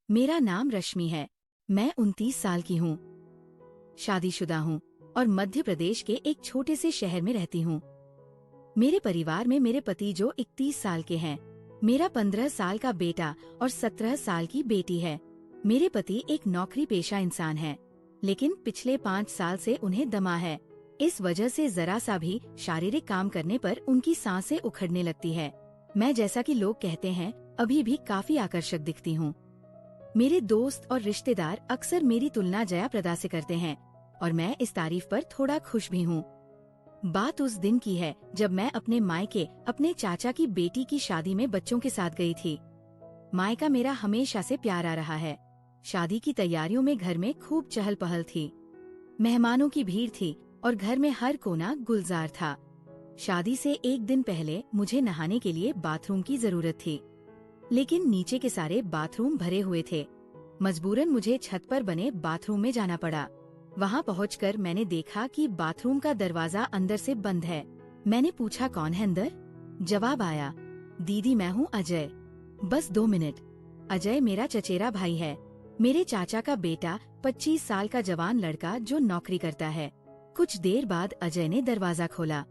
मेरा नाम रश्मि है। मैं 29 साल की हूँ, शादीशुदा हूँ और मध्य प्रदेश के एक छोटे से शहर में रहती हूँ। मेरे परिवार में मेरे पति जो 31 साल के हैं, मेरा 15 साल का बेटा और 17 साल की बेटी है। मेरे पति एक नौकरी पेशा इंसान है, लेकिन पिछले 5 साल से उन्हें दमा है। इस वजह से जरा सा भी शारीरिक काम करने पर उनकी सांसें उखड़ने लगती है। मैं, जैसा कि लोग कहते हैं, अभी भी काफी आकर्षक दिखती हूँ। मेरे दोस्त और रिश्तेदार अक्सर मेरी तुलना जया प्रदा से करते हैं और मैं इस तारीफ पर थोड़ा खुश भी हूँ। बात उस दिन की है जब मैं अपने मायके अपने चाचा की बेटी की शादी में बच्चों के साथ गई थी। मायका मेरा हमेशा से प्यारा रहा है। शादी की तैयारियों में घर में खूब चहल पहल थी। मेहमानों की भीड़ थी और घर में हर कोना गुलजार था। शादी से एक दिन पहले मुझे नहाने के लिए बाथरूम की जरूरत थी, लेकिन नीचे के सारे बाथरूम भरे हुए थे। मजबूरन मुझे छत पर बने बाथरूम में जाना पड़ा। वहां पहुंचकर मैंने देखा कि बाथरूम का दरवाजा अंदर से बंद है। मैंने पूछा, कौन है अंदर? जवाब आया, दीदी मैं हूँ अजय, बस 2 मिनट। अजय मेरा चचेरा भाई है, मेरे चाचा का बेटा, 25 साल का जवान लड़का जो नौकरी करता है। कुछ देर बाद अजय ने दरवाजा खोला।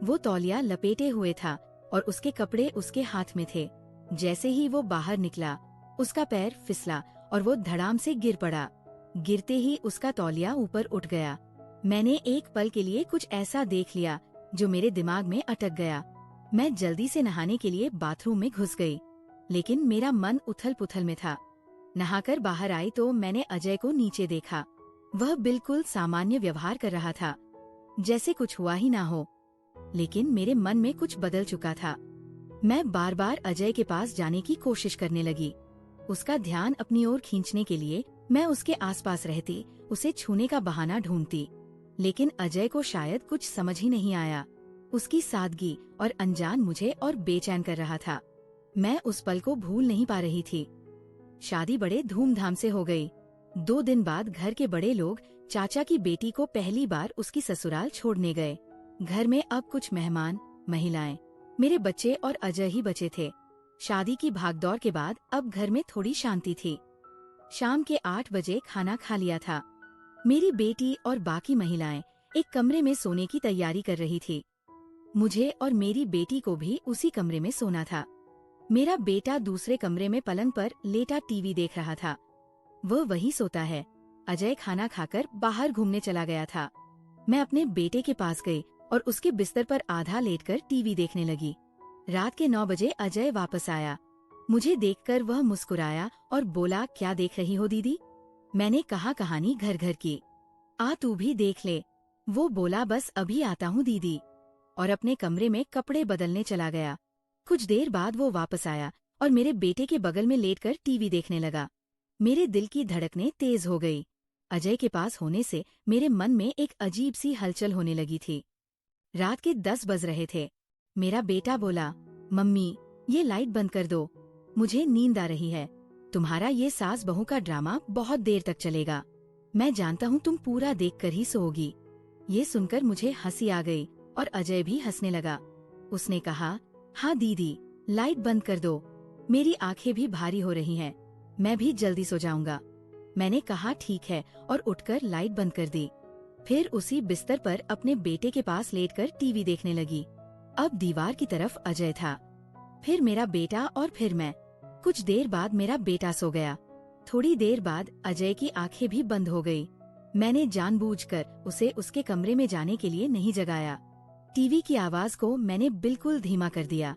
वो तौलिया लपेटे हुए था और उसके कपड़े उसके हाथ में थे। जैसे ही वो बाहर निकला, उसका पैर फिसला और वो धड़ाम से गिर पड़ा। गिरते ही उसका तौलिया ऊपर उठ गया। मैंने एक पल के लिए कुछ ऐसा देख लिया जो मेरे दिमाग में अटक गया। मैं जल्दी से नहाने के लिए बाथरूम में घुस गई, लेकिन मेरा मन उथल पुथल में था। नहाकर बाहर आई तो मैंने अजय को नीचे देखा। वह बिल्कुल सामान्य व्यवहार कर रहा था, जैसे कुछ हुआ ही ना हो। लेकिन मेरे मन में कुछ बदल चुका था। मैं बार बार अजय के पास जाने की कोशिश करने लगी। उसका ध्यान अपनी ओर खींचने के लिए मैं उसके आसपास रहती, उसे छूने का बहाना ढूंढती। लेकिन अजय को शायद कुछ समझ ही नहीं आया। उसकी सादगी और अनजान मुझे और बेचैन कर रहा था। मैं उस पल को भूल नहीं पा रही थी। शादी बड़े धूमधाम से हो गई। 2 दिन बाद घर के बड़े लोग चाचा की बेटी को पहली बार उसकी ससुराल छोड़ने गए। घर में अब कुछ मेहमान, महिलाएं, मेरे बच्चे और अजय ही बचे थे। शादी की भागदौड़ के बाद अब घर में थोड़ी शांति थी। शाम के 8 बजे खाना खा लिया था। मेरी बेटी और बाकी महिलाएं एक कमरे में सोने की तैयारी कर रही थी। मुझे और मेरी बेटी को भी उसी कमरे में सोना था। मेरा बेटा दूसरे कमरे में पलंग पर लेटा टीवी देख रहा था। वह वही सोता है। अजय खाना खाकर बाहर घूमने चला गया था। मैं अपने बेटे के पास गई और उसके बिस्तर पर आधा लेटकर टीवी देखने लगी। रात के 9 बजे अजय वापस आया। मुझे देखकर वह मुस्कुराया और बोला, क्या देख रही हो दीदी? मैंने कहा, कहानी घर घर की, आ तू भी देख ले। वो बोला, बस अभी आता हूँ दीदी, और अपने कमरे में कपड़े बदलने चला गया। कुछ देर बाद वो वापस आया और मेरे बेटे के बगल में लेटकर टीवी देखने लगा। मेरे दिल की धड़कनें तेज हो गई। अजय के पास होने से मेरे मन में एक अजीब सी हलचल होने लगी थी। रात के 10 बज रहे थे। मेरा बेटा बोला, मम्मी ये लाइट बंद कर दो, मुझे नींद आ रही है। तुम्हारा ये सास बहू का ड्रामा बहुत देर तक चलेगा। मैं जानता हूँ तुम पूरा देखकर ही सोओगी। ये सुनकर मुझे हंसी आ गई और अजय भी हंसने लगा। उसने कहा, हाँ दीदी, लाइट बंद कर दो, मेरी आंखें भी भारी हो रही हैं, मैं भी जल्दी सो जाऊंगा। मैंने कहा, ठीक है, और उठकर लाइट बंद कर दी। फिर उसी बिस्तर पर अपने बेटे के पास लेटकर टीवी देखने लगी। अब दीवार की तरफ अजय था, फिर मेरा बेटा और फिर मैं। कुछ देर बाद मेरा बेटा सो गया। थोड़ी देर बाद अजय की आंखें भी बंद हो गई। मैंने जानबूझकर उसे उसके कमरे में जाने के लिए नहीं जगाया। टीवी की आवाज को मैंने बिल्कुल धीमा कर दिया।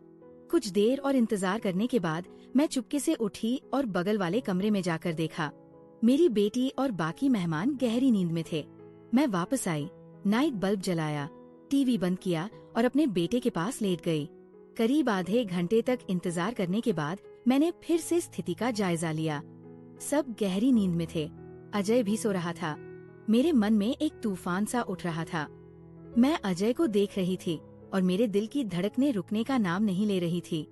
कुछ देर और इंतजार करने के बाद मैं चुपके से उठी और बगल वाले कमरे में जाकर देखा। मेरी बेटी और बाकी मेहमान गहरी नींद में थे। मैं वापस आई, नाइट बल्ब जलाया, टीवी बंद किया और अपने बेटे के पास लेट गई। करीब आधे घंटे तक इंतजार करने के बाद मैंने फिर से स्थिति का जायजा लिया। सब गहरी नींद में थे। अजय भी सो रहा था। मेरे मन में एक तूफान सा उठ रहा था। मैं अजय को देख रही थी और मेरे दिल की धड़कनें रुकने का नाम नहीं ले रही थी।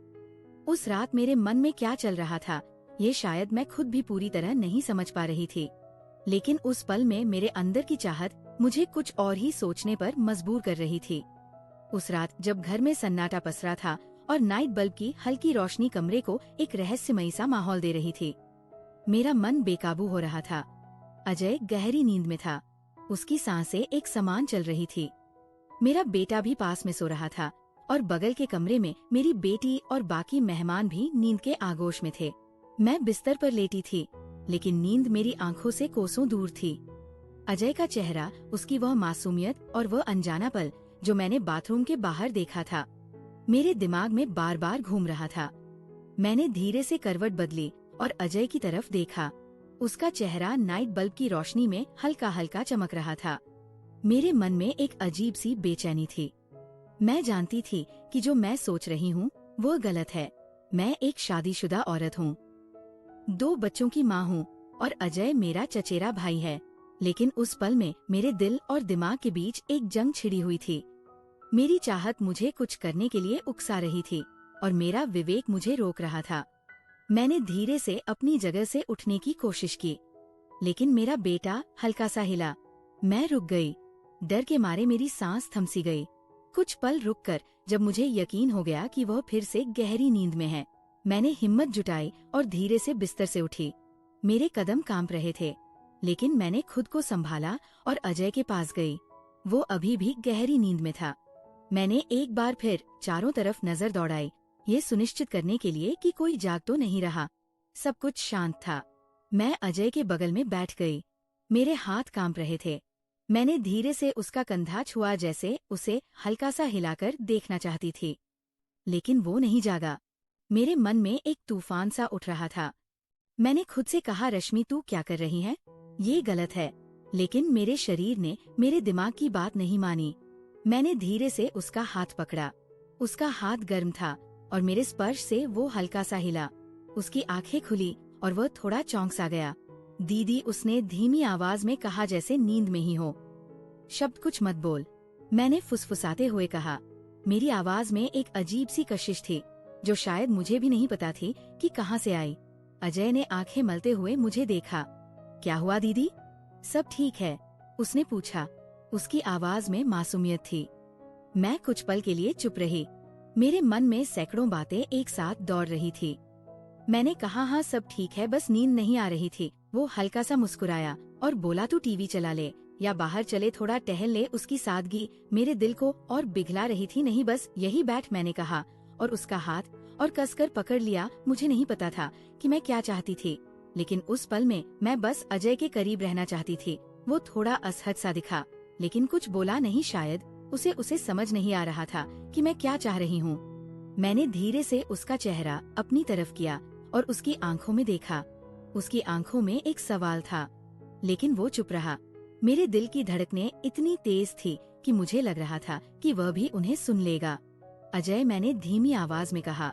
उस रात मेरे मन में क्या चल रहा था, ये शायद मैं खुद भी पूरी तरह नहीं समझ पा रही थी। लेकिन उस पल में मेरे अंदर की चाहत मुझे कुछ और ही सोचने पर मजबूर कर रही थी। उस रात जब घर में सन्नाटा पसरा था और नाइट बल्ब की हल्की रोशनी कमरे को एक रहस्यमयी सा माहौल दे रही थी, मेरा मन बेकाबू हो रहा था। अजय गहरी नींद में था। उसकी सांसें एक समान चल रही थी। मेरा बेटा भी पास में सो रहा था और बगल के कमरे में मेरी बेटी और बाकी मेहमान भी नींद के आगोश में थे। मैं बिस्तर पर लेटी थी, लेकिन नींद मेरी आंखों से कोसों दूर थी। अजय का चेहरा, उसकी वह मासूमियत और वह अनजाना पल जो मैंने बाथरूम के बाहर देखा था, मेरे दिमाग में बार बार घूम रहा था। मैंने धीरे से करवट बदली और अजय की तरफ देखा। उसका चेहरा नाइट बल्ब की रोशनी में हल्का हल्का चमक रहा था। मेरे मन में एक अजीब सी बेचैनी थी। मैं जानती थी कि जो मैं सोच रही हूँ वो गलत है। मैं एक शादीशुदा औरत हूँ, 2 बच्चों की माँ हूँ और अजय मेरा चचेरा भाई है। लेकिन उस पल में मेरे दिल और दिमाग के बीच एक जंग छिड़ी हुई थी। मेरी चाहत मुझे कुछ करने के लिए उकसा रही थी और मेरा विवेक मुझे रोक रहा था। मैंने धीरे से अपनी जगह से उठने की कोशिश की, लेकिन मेरा बेटा हल्का सा हिला। मैं रुक गई। डर के मारे मेरी सांस थमसी गई। कुछ पल रुककर जब मुझे यकीन हो गया कि वह फिर से गहरी नींद में है, मैंने हिम्मत जुटाई और धीरे से बिस्तर से उठी। मेरे कदम कांप रहे थे, लेकिन मैंने खुद को संभाला और अजय के पास गई। वो अभी भी गहरी नींद में था। मैंने एक बार फिर चारों तरफ नजर दौड़ाई, ये सुनिश्चित करने के लिए कि कोई जाग तो नहीं रहा। सब कुछ शांत था। मैं अजय के बगल में बैठ गई। मेरे हाथ कांप रहे थे। मैंने धीरे से उसका कंधा छुआ, जैसे उसे हल्का सा हिलाकर देखना चाहती थी, लेकिन वो नहीं जागा। मेरे मन में एक तूफान सा उठ रहा था। मैंने खुद से कहा, रश्मि तू क्या कर रही है? ये गलत है। लेकिन मेरे शरीर ने मेरे दिमाग की बात नहीं मानी। मैंने धीरे से उसका हाथ पकड़ा। उसका हाथ गर्म था और मेरे स्पर्श से वो हल्का सा हिला। उसकी आंखें खुली और वह थोड़ा चौंक सा गया। दीदी, उसने धीमी आवाज में कहा, जैसे नींद में ही हो। शब्द कुछ मत बोल, मैंने फुसफुसाते हुए कहा। मेरी आवाज में एक अजीब सी कशिश थी जो शायद मुझे भी नहीं पता थी कि कहाँ से आई। अजय ने आंखें मलते हुए मुझे देखा। क्या हुआ दीदी? सब ठीक है? उसने पूछा। उसकी आवाज में मासूमियत थी। मैं कुछ पल के लिए चुप रही। मेरे मन में सैकड़ों बातें एक साथ दौड़ रही थी। मैंने कहा, हाँ सब ठीक है, बस नींद नहीं आ रही थी। वो हल्का सा मुस्कुराया और बोला, तू टीवी चला ले या बाहर चले थोड़ा टहल ले। उसकी सादगी मेरे दिल को और पिघला रही थी। नहीं, बस यही बैठ, मैंने कहा और उसका हाथ और कसकर पकड़ लिया। मुझे नहीं पता था कि मैं क्या चाहती थी, लेकिन उस पल में मैं बस अजय के करीब रहना चाहती थी। वो थोड़ा असहज सा दिखा, लेकिन कुछ बोला नहीं। शायद उसे समझ नहीं आ रहा था कि मैं क्या चाह रही हूँ। मैंने धीरे से उसका चेहरा अपनी तरफ किया और उसकी आंखों में देखा। उसकी आंखों में एक सवाल था, लेकिन वो चुप रहा। मेरे दिल की धड़कनें इतनी तेज थी कि मुझे लग रहा था कि वह भी उन्हें सुन लेगा। अजय, मैंने धीमी आवाज में कहा,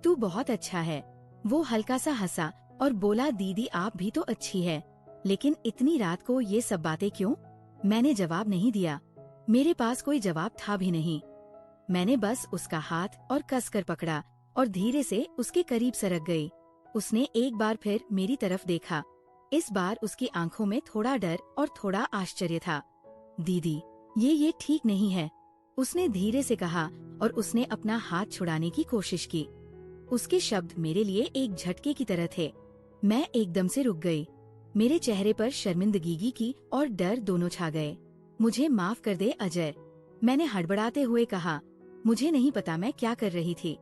तू बहुत अच्छा है। वो हल्का सा हंसा और बोला, दीदी आप भी तो अच्छी है, लेकिन इतनी रात को ये सब बातें क्यों? मैंने जवाब नहीं दिया। मेरे पास कोई जवाब था भी नहीं। मैंने बस उसका हाथ और कसकर पकड़ा और धीरे से उसके करीब सरक गई। उसने एक बार फिर मेरी तरफ देखा। इस बार उसकी आंखों में थोड़ा डर और थोड़ा आश्चर्य था। दीदी, ये ठीक नहीं है, उसने धीरे से कहा और उसने अपना हाथ छुड़ाने की कोशिश की। उसके शब्द मेरे लिए एक झटके की तरह थे। मैं एकदम से रुक गई। मेरे चेहरे पर शर्मिंदगी की और डर दोनों छा गए। मुझे माफ कर दे अजय, मैंने हड़बड़ाते हुए कहा। मुझे नहीं पता मैं क्या कर रही थी।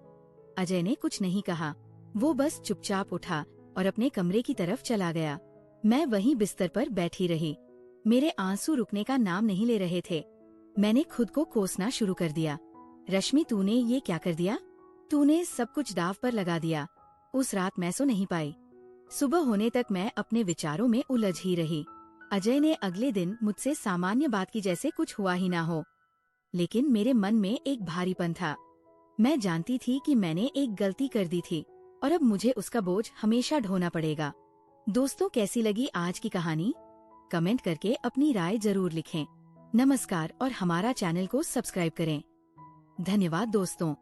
अजय ने कुछ नहीं कहा। वो बस चुपचाप उठा और अपने कमरे की तरफ चला गया। मैं वहीं बिस्तर पर बैठी रही। मेरे आंसू रुकने का नाम नहीं ले रहे थे। मैंने खुद को कोसना शुरू कर दिया। रश्मि, तूने ये क्या कर दिया? तूने सब कुछ दाव पर लगा दिया। उस रात मैं सो नहीं पाई। सुबह होने तक मैं अपने विचारों में उलझ ही रही। अजय ने अगले दिन मुझसे सामान्य बात की जैसे कुछ हुआ ही ना हो, लेकिन मेरे मन में एक भारीपन था। मैं जानती थी कि मैंने एक गलती कर दी थी और अब मुझे उसका बोझ हमेशा ढोना पड़ेगा। दोस्तों, कैसी लगी आज की कहानी? कमेंट करके अपनी राय जरूर लिखें। नमस्कार और हमारा चैनल को सब्सक्राइब करें। धन्यवाद दोस्तों।